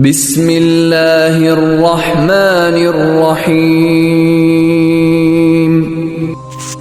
بسم اللہ الرحمن الرحیم۔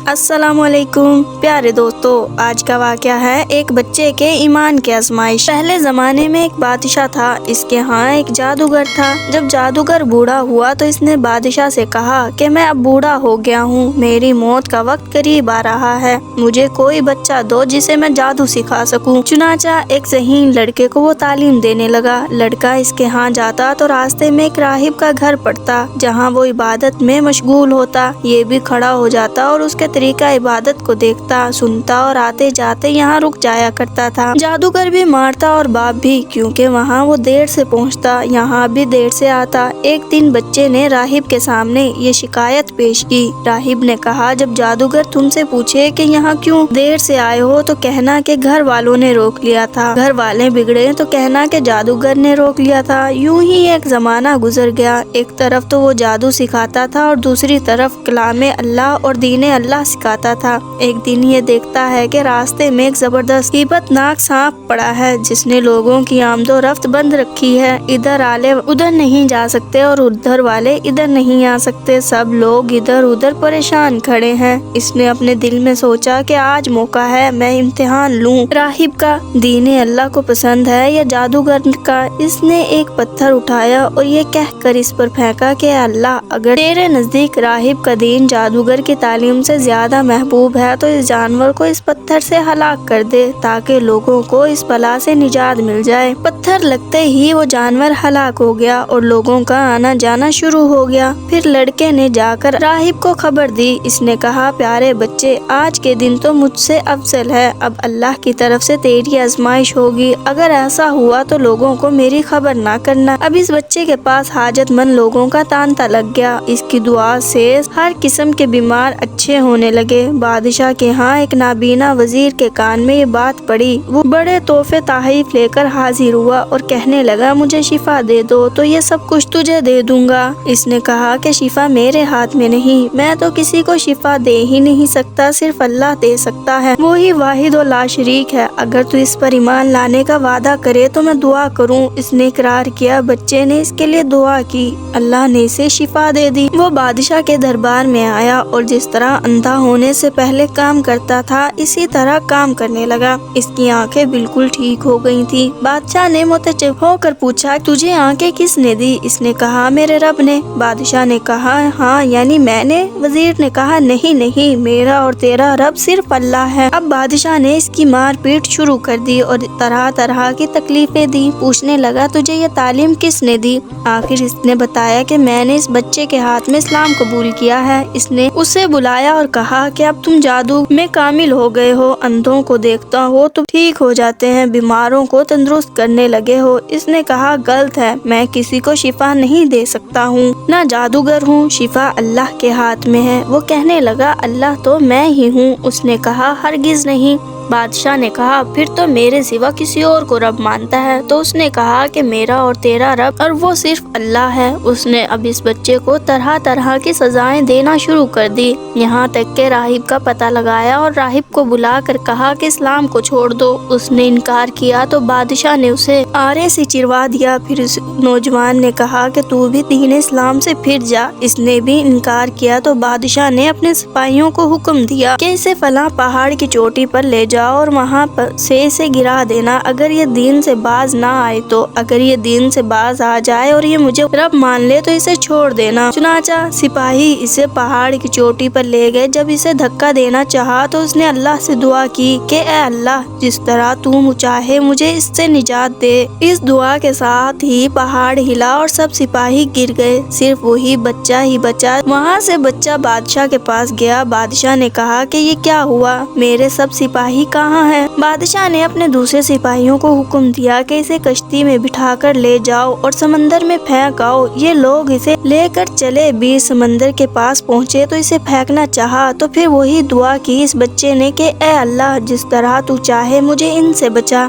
السلام علیکم پیارے دوستو، آج کا واقعہ ہے ایک بچے کے ایمان کی آزمائش۔ پہلے زمانے میں ایک بادشاہ تھا، اس کے ہاں ایک جادوگر تھا۔ جب جادوگر بوڑھا ہوا تو اس نے بادشاہ سے کہا کہ میں اب بوڑھا ہو گیا ہوں، میری موت کا وقت قریب آ رہا ہے، مجھے کوئی بچہ دو جسے میں جادو سکھا سکوں۔ چنانچہ ایک ذہین لڑکے کو وہ تعلیم دینے لگا۔ لڑکا اس کے ہاں جاتا تو راستے میں ایک راہب کا گھر پڑتا، جہاں وہ عبادت میں مشغول ہوتا۔ یہ بھی کھڑا ہو جاتا اور اس کے طریقہ عبادت کو دیکھتا، سنتا اور آتے جاتے یہاں رک جایا کرتا تھا۔ جادوگر بھی مارتا اور باپ بھی، کیونکہ وہاں وہ دیر سے پہنچتا، یہاں بھی دیر سے آتا۔ ایک دن بچے نے راہب کے سامنے یہ شکایت پیش کی۔ راہب نے کہا، جب جادوگر تم سے پوچھے کہ یہاں کیوں دیر سے آئے ہو تو کہنا کہ گھر والوں نے روک لیا تھا، گھر والے بگڑے تو کہنا کہ جادوگر نے روک لیا تھا۔ یوں ہی ایک زمانہ گزر گیا، ایک طرف تو وہ جادو سکھاتا تھا اور دوسری طرف کلام اللہ اور دین اللہ سکھاتا تھا۔ ایک دن یہ دیکھتا ہے کہ راستے میں ایک زبردست ہیبت ناک سانپ پڑا ہے، جس نے لوگوں کی آمد و رفت بند رکھی ہے۔ ادھر والے ادھر نہیں جا سکتے اور ادھر والے ادھر نہیں آ سکتے، سب لوگ ادھر ادھر پریشان کھڑے ہیں۔ اس نے اپنے دل میں سوچا کہ آج موقع ہے، میں امتحان لوں، راہب کا دین اللہ کو پسند ہے یا جادوگر کا۔ اس نے ایک پتھر اٹھایا اور یہ کہہ کر اس پر پھینکا کہ اے اللہ، اگر تیرے نزدیک راہب کا دین جادوگر کی تعلیم سے زیادہ محبوب ہے تو اس جانور کو اس پتھر سے ہلاک کر دے، تاکہ لوگوں کو اس بلا سے نجات مل جائے۔ پتھر لگتے ہی وہ جانور ہلاک ہو گیا اور لوگوں کا آنا جانا شروع ہو گیا۔ پھر لڑکے نے جا کر راہب کو خبر دی۔ اس نے کہا، پیارے بچے، آج کے دن تو مجھ سے افضل ہے، اب اللہ کی طرف سے تیری آزمائش ہوگی، اگر ایسا ہوا تو لوگوں کو میری خبر نہ کرنا۔ اب اس بچے کے پاس حاجت مند لوگوں کا تانتا لگ گیا، اس کی دعا سے ہر قسم کے بیمار اچھے ہونے لگے۔ بادشاہ کے ہاں ایک نابینا وزیر کے کان میں یہ بات پڑی، وہ بڑے تحفے تحائف لے کر حاضر ہوا اور کہنے لگا، مجھے شفا دے دو تو یہ سب کچھ تجھے دے دوں گا۔ اس نے کہا کہ شفا میرے ہاتھ میں نہیں، میں تو کسی کو شفا دے ہی نہیں سکتا، صرف اللہ دے سکتا ہے، وہی واحد و لا شریک ہے، اگر تو اس پر ایمان لانے کا وعدہ کرے تو میں دعا کروں۔ اس نے اقرار کیا، بچے نے اس کے لیے دعا کی، اللہ نے اسے شفا دے دی۔ وہ بادشاہ کے دربار میں آیا اور جس طرح اندھا ہونے سے پہلے کام کرتا تھا اسی طرح کام کرنے لگا، اس کی آنکھیں بالکل ٹھیک ہو گئی تھی۔ بادشاہ نے متعجب ہو کر پوچھا، تجھے آنکھیں کس نے دی؟ اس نے کہا، میرے رب نے۔ بادشاہ نے کہا، ہاں یعنی میں نے؟ وزیر نے کہا، نہیں نہیں، میرا اور تیرا رب صرف اللہ ہے۔ اب بادشاہ نے اس کی مار پیٹ شروع کر دی اور طرح طرح کی تکلیفیں دی۔ پوچھنے لگا، تجھے یہ تعلیم کس نے دی؟ آخر اس نے بتایا کہ میں نے اس بچے کے ہاتھ میں اسلام قبول کیا ہے۔ اس نے اسے بلایا اور کہا کہ اب تم جادو میں کامل ہو گئے ہو، اندھوں کو دیکھتا ہو تو ٹھیک ہو جاتے ہیں، بیماروں کو تندرست کرنے لگے ہو۔ اس نے کہا، غلط ہے، میں کسی کو شفا نہیں دے سکتا ہوں، نہ جادوگر ہوں، شفا اللہ کے ہاتھ میں ہے۔ وہ کہنے لگا، اللہ تو میں ہی ہوں۔ اس نے کہا، ہرگز نہیں۔ بادشاہ نے کہا، پھر تو میرے سوا کسی اور کو رب مانتا ہے؟ تو اس نے کہا کہ میرا اور تیرا رب اور وہ صرف اللہ ہے۔ اس نے اب اس بچے کو طرح طرح کی سزائیں دینا شروع کر دی، یہاں تک کہ راہب کا پتہ لگایا اور راہب کو بلا کر کہا کہ اسلام کو چھوڑ دو۔ اس نے انکار کیا تو بادشاہ نے اسے آرے سے چروا دیا۔ پھر اس نوجوان نے کہا کہ تو بھی دین اسلام سے پھر جا۔ اس نے بھی انکار کیا تو بادشاہ نے اپنے سپاہیوں کو حکم دیا کہ اسے فلاں پہاڑ کی چوٹی پر لے جاؤ اور وہاں سے اسے گرا دینا، اگر یہ دین سے باز نہ آئے تو، اگر یہ دین سے باز آ جائے اور یہ مجھے رب مان لے تو اسے چھوڑ دینا۔ چنانچہ سپاہی اسے پہاڑ کی چوٹی پر لے گئے۔ جب اسے دھکا دینا چاہا تو اس نے اللہ سے دعا کی کہ اے اللہ، جس طرح تو چاہے مجھے اس سے نجات دے۔ اس دعا کے ساتھ ہی پہاڑ ہلا اور سب سپاہی گر گئے، صرف وہی بچہ ہی بچا۔ وہاں سے بچہ بادشاہ کے پاس گیا۔ بادشاہ نے کہا کہ یہ کیا ہوا، میرے سب سپاہی کہاں ہیں؟ بادشاہ نے اپنے دوسرے سپاہیوں کو حکم دیا کہ اسے کشتی میں بٹھا کر لے جاؤ اور سمندر میں پھینک آؤ۔ یہ لوگ اسے لے کر چلے، بیچ سمندر کے پاس پہنچے تو اسے پھینکنا چاہا تو پھر وہی دعا کی اس بچے نے کہ اے اللہ، جس طرح تو چاہے مجھے ان سے بچا۔